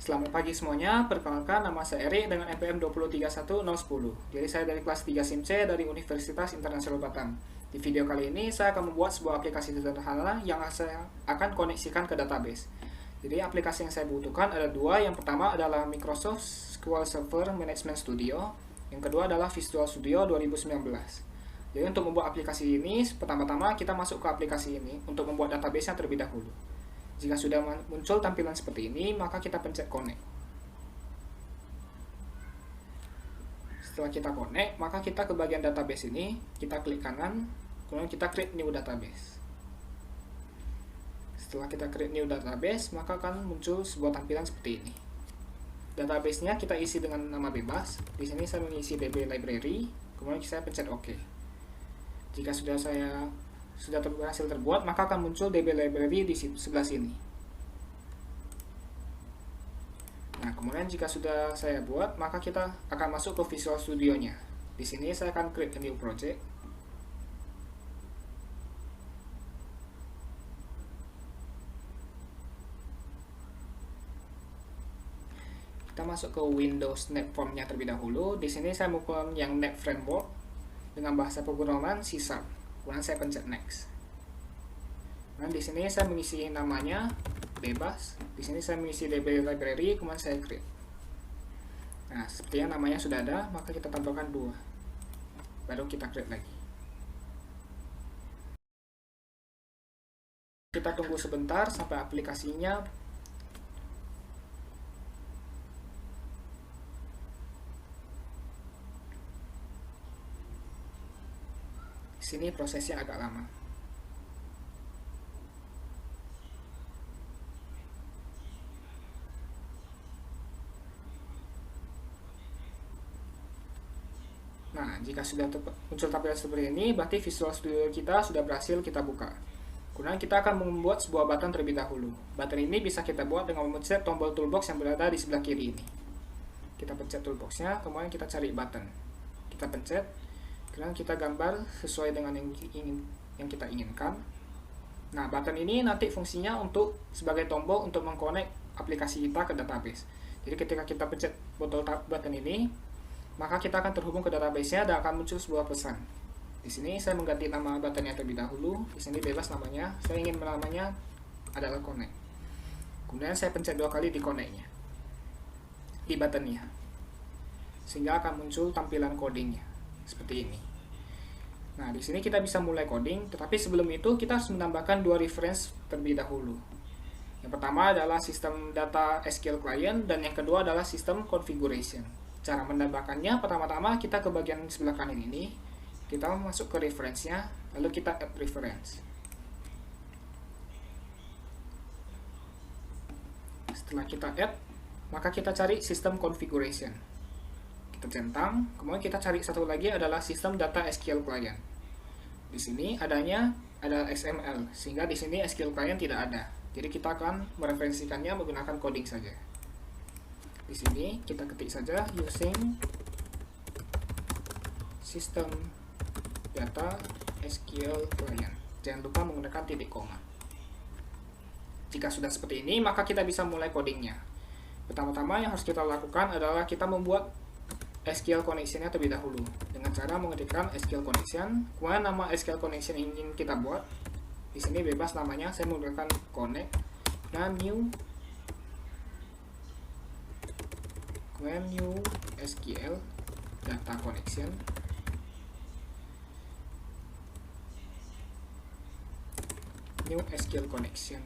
Selamat pagi semuanya, perkenalkan nama saya Eri dengan NPM 2031010. Jadi saya dari kelas 3 SIMC dari Universitas Internasional Batam. Di video kali ini saya akan membuat sebuah aplikasi sederhana yang saya akan koneksikan ke database. Jadi aplikasi yang saya butuhkan ada dua. Yang pertama adalah Microsoft SQL Server Management Studio. Yang kedua adalah Visual Studio 2019. Jadi untuk membuat aplikasi ini, pertama-tama kita masuk ke aplikasi ini untuk membuat database-nya terlebih dahulu. Jika sudah muncul tampilan seperti ini, maka kita pencet connect. Setelah kita connect, maka kita ke bagian database ini, kita klik kanan, kemudian kita create new database. Setelah kita create new database, maka akan muncul sebuah tampilan seperti ini. Database-nya kita isi dengan nama bebas. Di sini saya mengisi DB library, kemudian saya pencet OK. Jika sudah berhasil terbuat, maka akan muncul DB library di sebelah sini. Nah, kemudian jika sudah saya buat, maka kita akan masuk ke Visual Studio-nya. Di sini saya akan create a new project. Kita masuk ke Windows Net Form-nya terlebih dahulu. Di sini saya menggunakan yang Net Framework dengan bahasa pemrograman C#. Kemudian saya pencet next. Dan di sini saya mengisi namanya bebas. Di sini saya mengisi DB library, kemudian saya create. Nah, sepertinya namanya sudah ada, maka kita tambahkan 2. Baru kita create lagi. Kita tunggu sebentar sampai aplikasinya sini prosesnya agak lama. Nah, jika sudah muncul tampilan seperti ini, berarti Visual Studio kita sudah berhasil kita buka. Kemudian kita akan membuat sebuah button terlebih dahulu. Button ini bisa kita buat dengan memencet tombol toolbox yang berada di sebelah kiri ini. Kita pencet toolboxnya, kemudian kita cari button. Kita pencet, kemudian kita gambar sesuai dengan yang kita inginkan. Nah, button ini nanti fungsinya untuk sebagai tombol untuk mengkonek aplikasi kita ke database. Jadi ketika kita pencet button ini, maka kita akan terhubung ke database-nya dan akan muncul sebuah pesan. Di sini saya mengganti nama button-nya terlebih dahulu. Di sini bebas namanya. Saya ingin namanya adalah connect. Kemudian saya pencet 2 kali di connect-nya, di button-nya, sehingga akan muncul tampilan coding-nya seperti ini. Nah, di sini kita bisa mulai coding, tetapi sebelum itu kita harus menambahkan 2 reference terlebih dahulu. Yang pertama adalah sistem data SQL client dan yang kedua adalah sistem configuration. Cara menambahkannya, pertama-tama kita ke bagian sebelah kanan ini, kita masuk ke reference-nya, lalu kita add reference. Setelah kita add, maka kita cari sistem configuration. Kita centang, kemudian kita cari satu lagi adalah sistem data SQL client. Di sini ada XML, sehingga di sini SQL client tidak ada. Jadi kita akan mereferensikannya menggunakan coding saja. Di sini kita ketik saja using system data SQL client. Jangan lupa menggunakan titik koma. Jika sudah seperti ini, maka kita bisa mulai codingnya. Pertama-tama yang harus kita lakukan adalah kita membuat SQL connection-nya terlebih dahulu dengan cara mengetikkan SQL connection. Kemudian nama SQL connection yang ingin kita buat, di sini bebas namanya. Saya menggunakan connect dan new SQL data connection. New SQL connection.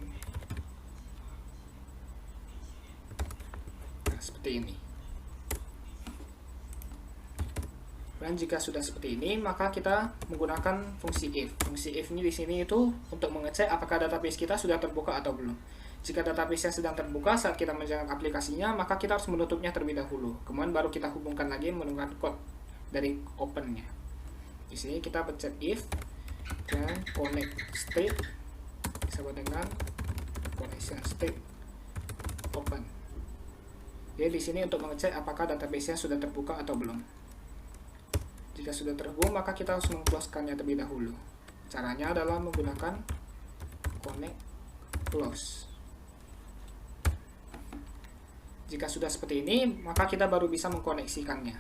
Nah, seperti ini. Dan jika sudah seperti ini, maka kita menggunakan fungsi if. Fungsi if ini di sini itu untuk mengecek apakah database kita sudah terbuka atau belum. Jika database-nya sedang terbuka saat kita menjalankan aplikasinya, maka kita harus menutupnya terlebih dahulu. Kemudian baru kita hubungkan lagi menggunakan code dari open-nya. Di sini kita pencet if dan connect state sama dengan connection state open. Jadi di sini untuk mengecek apakah database-nya sudah terbuka atau belum. Jika sudah terhubung, maka kita harus meng-close-kannya terlebih dahulu. Caranya adalah menggunakan connect close. Jika sudah seperti ini, maka kita baru bisa mengkoneksikannya.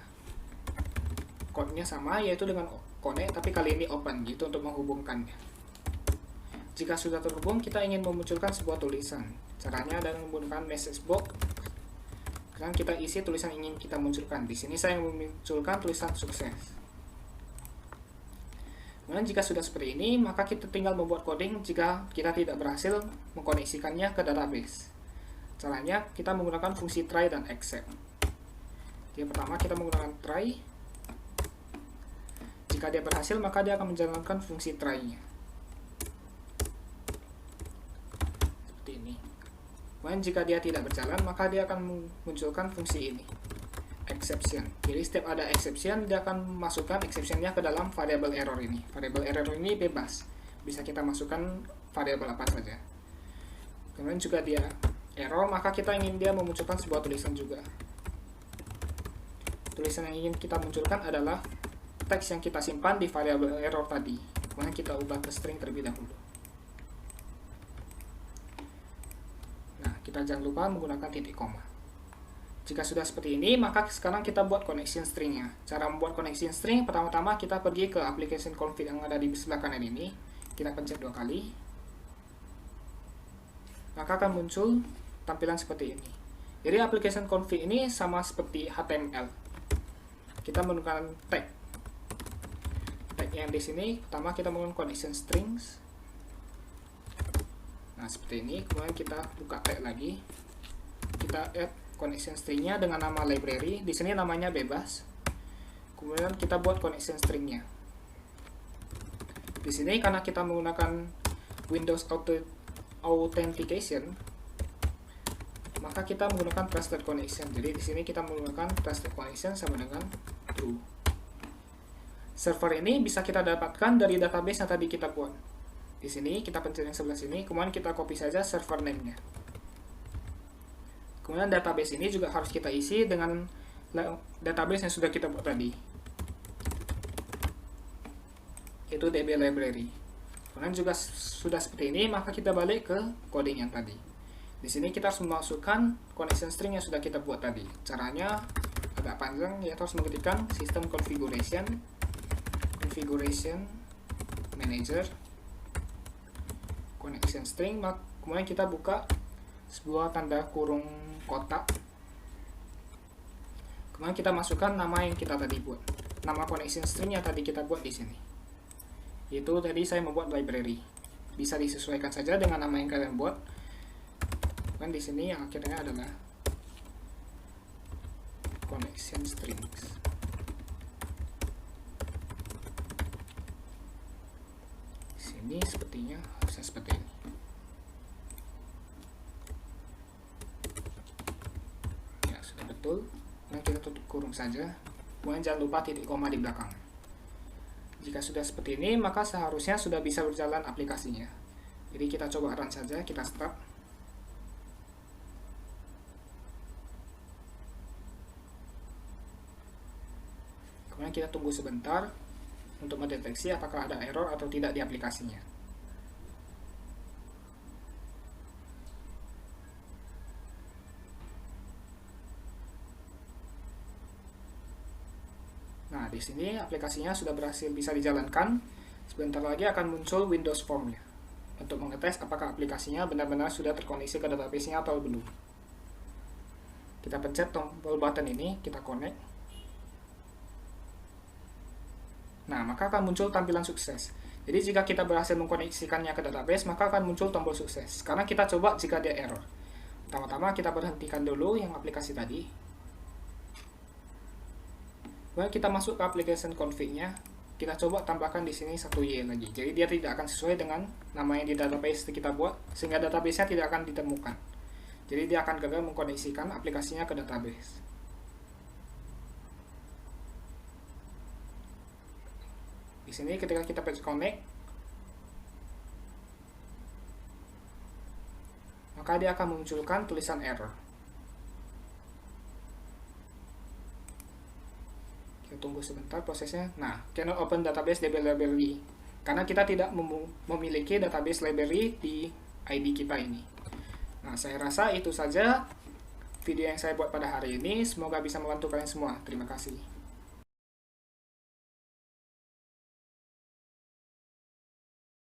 Code-nya sama, yaitu dengan connect, tapi kali ini open, gitu untuk menghubungkannya. Jika sudah terhubung, kita ingin memunculkan sebuah tulisan. Caranya adalah menggunakan message box. Dan kita isi tulisan yang ingin kita munculkan. Di sini saya memunculkan tulisan sukses. Kemudian jika sudah seperti ini, maka kita tinggal membuat coding jika kita tidak berhasil mengkoneksikannya ke database. Caranya kita menggunakan fungsi try dan except. Jadi pertama kita menggunakan try. Jika dia berhasil, maka dia akan menjalankan fungsi try-nya. Seperti ini. Kemudian jika dia tidak berjalan, maka dia akan memunculkan fungsi ini, exception. Jadi setiap ada exception, dia akan masukkan exceptionnya ke dalam variable error ini. Variable error ini bebas, bisa kita masukkan variable apa saja. Kemudian juga dia error, maka kita ingin dia memunculkan sebuah tulisan juga. Tulisan yang ingin kita munculkan adalah teks yang kita simpan di variable error tadi. Kemudian kita ubah ke string terlebih dahulu. Nah, kita jangan lupa menggunakan titik koma. Jika sudah seperti ini, maka sekarang kita buat connection string-nya. Cara membuat connection string, pertama-tama kita pergi ke application config yang ada di sebelah kanan ini. Kita pencet 2 kali. Maka akan muncul tampilan seperti ini. Jadi application config ini sama seperti HTML. Kita menggunakan tag. Tag yang di sini, pertama kita menggunakan connection strings. Nah, seperti ini. Kemudian kita buka tag lagi. Kita add connection string-nya dengan nama library. Di sini namanya bebas. Kemudian kita buat connection string-nya. Di sini karena kita menggunakan Windows Authentication, maka kita menggunakan trusted connection. Jadi di sini kita menggunakan trusted connection sama dengan true. Server ini bisa kita dapatkan dari database yang tadi kita buat. Di sini kita pencet yang sebelah sini, kemudian kita copy saja server name-nya. Kemudian database ini juga harus kita isi dengan database yang sudah kita buat tadi, yaitu DB library. Kemudian juga sudah seperti ini, maka kita balik ke coding yang tadi. Di sini kita harus memasukkan connection string yang sudah kita buat tadi. Caranya agak panjang, yaitu harus mengetikkan system configuration manager connection string. Kemudian kita buka sebuah tanda kurung kotak. Kemudian kita masukkan nama yang kita tadi buat, nama connection string yang tadi kita buat di sini. Itu tadi saya membuat library. Bisa disesuaikan saja dengan nama yang kalian buat. Dan di sini yang akhirnya adalah connection strings. Di sini sepertinya harusnya seperti ini. Dan kita tutup kurung saja. Kemudian jangan lupa titik koma di belakang. Jika sudah seperti ini, maka seharusnya sudah bisa berjalan aplikasinya. Jadi kita coba run saja, kita start. Kemudian kita tunggu sebentar untuk mendeteksi apakah ada error atau tidak di aplikasinya. Nah, di sini aplikasinya sudah berhasil bisa dijalankan. Sebentar lagi akan muncul Windows Form-nya untuk mengetes apakah aplikasinya benar-benar sudah terkoneksi ke database-nya atau belum. Kita pencet tombol button ini, kita connect. Nah, maka akan muncul tampilan sukses. Jadi jika kita berhasil mengkoneksikannya ke database, maka akan muncul tombol sukses. Sekarang kita coba jika dia error. Pertama-tama kita berhentikan dulu yang aplikasi tadi. Kemudian kita masuk ke application config-nya. Kita coba tambahkan di sini 1Y lagi. Jadi dia tidak akan sesuai dengan nama yang di database kita buat, sehingga database-nya tidak akan ditemukan. Jadi dia akan gagal mengkoneksikan aplikasinya ke database. Di sini ketika kita pencet connect, maka dia akan memunculkan tulisan error. Kita tunggu sebentar prosesnya. Nah, cannot open database DB library, karena kita tidak memiliki database library di ID kita ini. Nah, saya rasa itu saja video yang saya buat pada hari ini. Semoga bisa membantu kalian semua. Terima kasih.